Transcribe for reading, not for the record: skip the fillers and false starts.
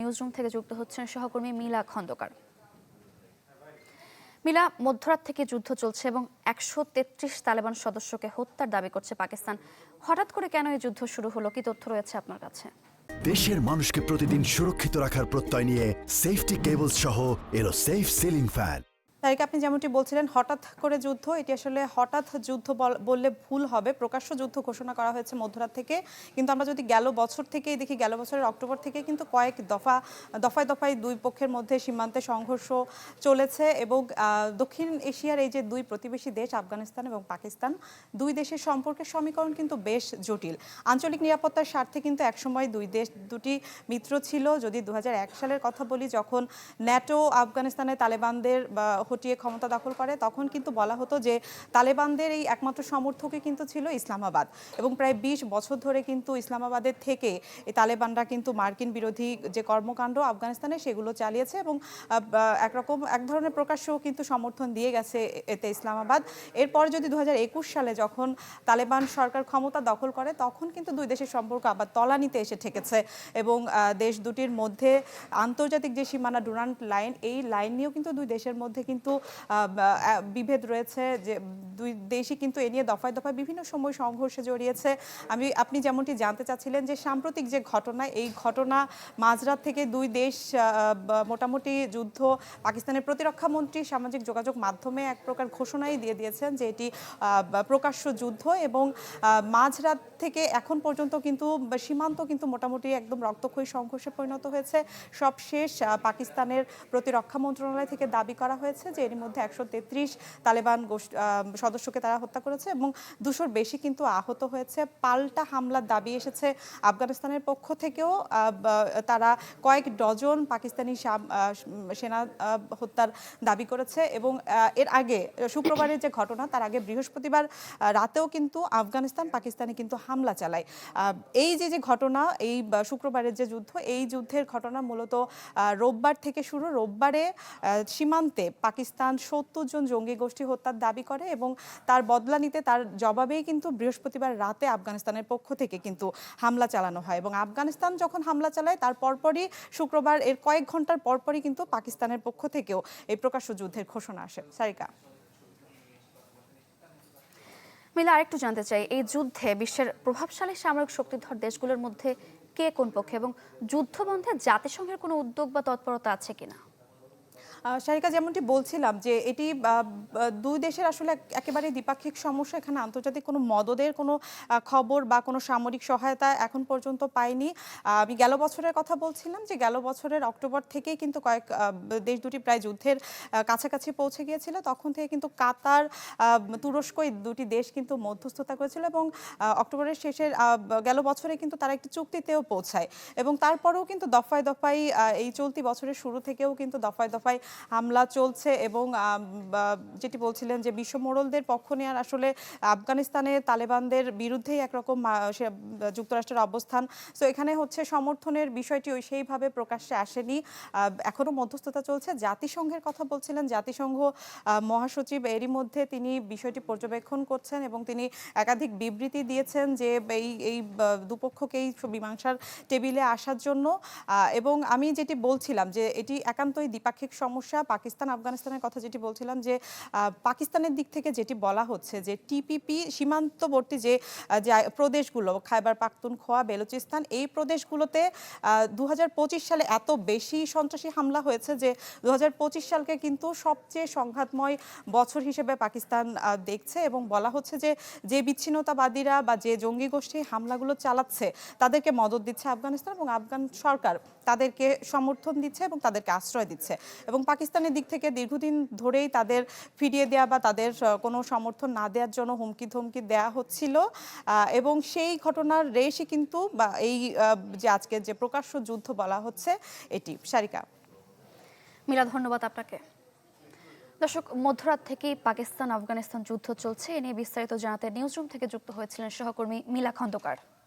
Newsroom থেকে যুক্ত হচ্ছেন সহকর্মী মিলা খন্দকার। মিলা, মধ্যরাত থেকে যুদ্ধ চলছে এবং ১৩৩ তালেবান সদস্যকে হত্যার দাবি করছে পাকিস্তান। হঠাৎ করে কেন এই যুদ্ধ শুরু হলো, কি তথ্য রয়েছে আপনার কাছে? দেশের মানুষকে প্রতিদিন সুরক্ষিত রাখার প্রত্যয় নিয়ে সেফটি কেবলস সহ এলো সেফ সিলিং ফ্যান। তারিক, আপনি যেমনটি বলছিলেন হঠাৎ করে যুদ্ধ, এটি আসলে হঠাৎ যুদ্ধ বললে ভুল হবে। প্রকাশ্য যুদ্ধ ঘোষণা করা হয়েছে মধ্যরাত থেকে। কিন্তু আমরা যদি গেল বছর থেকেই দেখি, গেল বছরের অক্টোবর থেকে কিন্তু কয়েক দফায় দুই পক্ষের মধ্যে সীমান্তে সংঘর্ষ চলেছে এবং দক্ষিণ এশিয়ার এই যে দুই প্রতিবেশী দেশ আফগানিস্তান এবং পাকিস্তান, দুই দেশের সম্পর্কের সমীকরণ কিন্তু বেশ জটিল। আঞ্চলিক নিরাপত্তার স্বার্থে কিন্তু একসময় দুটি মিত্র ছিল। যদি ২০০১ সালের কথা বলি, যখন ন্যাটো আফগানিস্তানে তালেবানদের হটিয়ে ক্ষমতা দখল করে, তখন কিন্তু বলা হতো যে তালেবানদের এই একমাত্র সমর্থকই কিন্তু ছিল ইসলামাবাদ, এবং প্রায় ২০ বছর ধরে কিন্তু ইসলামাবাদের থেকে এই তালেবানরা কিন্তু মার্কিন বিরোধী যে কর্মকাণ্ড আফগানিস্তানে সেগুলো চালিয়েছে এবং এক ধরনের প্রকাশ্যও কিন্তু সমর্থন দিয়ে গেছে এতে ইসলামাবাদ। এরপর যদি ২০২১ সালে যখন তালেবান সরকার ক্ষমতা দখল করে, তখন কিন্তু দুই দেশের সম্পর্ক আবার তলানিতে এসে ঠেকেছে এবং দেশ দুটির মধ্যে আন্তর্জাতিক যে সীমানা ডুরান্ট লাইন, এই লাইন নিয়েও কিন্তু দুই দেশের মধ্যে কিন্তু বিভেদ রয়েছে। যে দুই দেশই কিন্তু এ নিয়ে দফায় দফায় বিভিন্ন সময় সংঘর্ষে জড়িয়েছে। আপনি যেমনটি জানতে চাচ্ছিলেন যে সাম্প্রতিক যে ঘটনা, এই ঘটনা মাঝরাত থেকে দুই দেশ মোটামুটি যুদ্ধ, পাকিস্তানের প্রতিরক্ষা মন্ত্রী সামাজিক যোগাযোগ মাধ্যমে এক প্রকার ঘোষণাই দিয়ে দিয়েছেন যে এটি প্রকাশ্য যুদ্ধ, এবং মাঝরাত থেকে এখন পর্যন্ত কিন্তু সীমান্ত কিন্তু মোটামুটি একদম রক্তক্ষয়ী সংঘর্ষে পরিণত হয়েছে। সবশেষ পাকিস্তানের প্রতিরক্ষা মন্ত্রণালয় থেকে দাবি করা হয়েছে যে এর মধ্যে ১৩৩ তালেবান সদস্যকে তারা হত্যা করেছে এবং ২০০-র বেশি কিন্তু আহত হয়েছে। পাল্টা হামলার দাবি এসেছে আফগানিস্তানের পক্ষ থেকেও। তারা কয়েক ডজন পাকিস্তানি সেনা হত্যার দাবি করেছে এবং এর আগে শুক্রবারের যে ঘটনা, তার আগে বৃহস্পতিবার রাতেও কিন্তু আফগানিস্তান পাকিস্তানে কিন্তু হামলা চালায়। এই যে ঘটনা, এই শুক্রবারের যে যুদ্ধ, এই যুদ্ধের ঘটনা মূলত রোববার থেকে শুরু। রোববারে সীমান্তে পাকিস্তান ৭০ জন জঙ্গি গোষ্ঠী হত্যার দাবি করে এবং তার বদলা নিতে, তার জবাবেই কিন্তু বৃহস্পতিবার রাতে আফগানিস্তানের পক্ষ থেকে কিন্তু হামলা চালানো হয় এবং আফগানিস্তান যখন হামলা চালায় তার পরপরই শুক্রবার, এর কয়েক ঘন্টার পরপরই কিন্তু পাকিস্তানের পক্ষ থেকেও এই প্রকাশ্য যুদ্ধের ঘোষণা আসে। সারিকা, মিলা, আরেকটু জানতে চাই, এই যুদ্ধে বিশ্বের প্রভাবশালী সামরিক শক্তিধর দেশগুলোর মধ্যে কে কোন পক্ষে এবং যুদ্ধ বন্ধে জাতিসংঘের কোনো উদ্যোগ বা তৎপরতা আছে কিনা? সারিকা, যেমনটি বলছিলাম যে এটি দুই দেশের আসলে একেবারে দ্বিপাক্ষিক সমস্যা। এখানে আন্তর্জাতিক কোনো মদদের কোনো খবর বা কোনো সামরিক সহায়তা এখন পর্যন্ত পাইনি। আমি গেল বছরের কথা বলছিলাম যে গেল বছরের অক্টোবর থেকেই কিন্তু কয়েক দেশ দুটি প্রায় যুদ্ধের কাছাকাছি পৌঁছে গিয়েছিল। তখন থেকে কিন্তু কাতার, তুরস্ক, এই দুটি দেশ কিন্তু মধ্যস্থতা করেছিল এবং অক্টোবরের শেষের গেল বছরে কিন্তু তারা একটি চুক্তিতেও পৌঁছায় এবং তারপরেও কিন্তু দফায় দফায় এই চলতি বছরের শুরু থেকেও কিন্তু দফায় দফায় হামলা চলছে এবং যেটি বলছিলেন যে বিশ্ব মোড়লদের পক্ষ নেওয়ার আসলে আফগানিস্তানে তালেবানদের বিরুদ্ধেই একরকম যুক্তরাষ্ট্রের অবস্থান। সো এখানে হচ্ছে সমর্থনের বিষয়টি সেইভাবে প্রকাশ্যে আসেনি, এখনো মধ্যস্থতা চলছে। জাতিসংঘের কথা বলছিলেন, জাতিসংঘ মহাসচিব এরই মধ্যে তিনি বিষয়টি পর্যবেক্ষণ করছেন এবং তিনি একাধিক বিবৃতি দিয়েছেন যে এই দুপক্ষকেই মীমাংসার টেবিলে আসার জন্য। এবং আমি যেটি বলছিলাম যে এটি একান্তই দ্বিপাক্ষিক সমস্যা। পাকিস্তান আফগানিস্তানের কথা যেটি বলছিলাম যে পাকিস্তানের দিক থেকে যেটি বলা হচ্ছে যে টিপিপি সীমান্তবর্তী যে প্রদেশগুলো, খাইবার পাখতুনখোয়া, বেলুচিস্তান, এই প্রদেশগুলোতে ২০২৫ সালে এত বেশি সন্ত্রাসী হামলা হয়েছে যে ২০২৫ সালকে কিন্তু সবচেয়ে সংঘাতময় বছর হিসেবে পাকিস্তান দেখছে এবং বলা হচ্ছে যে বিচ্ছিন্নতাবাদীরা বা যে জঙ্গি গোষ্ঠী হামলাগুলো চালাচ্ছে তাদেরকে মদদ দিচ্ছে আফগানিস্তান এবং আফগান সরকার তাদেরকে সমর্থন দিচ্ছে এবং তাদেরকে আশ্রয় দিচ্ছে এবং পাকিস্তানের দিক থেকে দীর্ঘদিন ধরেই তাদের ফিরিয়ে দেওয়া বা তাদের কোনো সমর্থন না দেওয়ার জন্য হুমকি ধমকি দেওয়া হচ্ছিল এবং সেই ঘটনার রেশই কিন্তু বা এই যে আজকে যে প্রকাশ্য যুদ্ধ বলা হচ্ছে এটি। সারিকা, মিলা, ধন্যবাদ আপনাকে। দর্শক, মধ্যরাত থেকেই পাকিস্তান আফগানিস্তান যুদ্ধ চলছে, এ নিয়ে বিস্তারিত জানাতে নিউজরুম থেকে যুক্ত হয়েছিলেন সহকর্মী মিলা খন্দকার।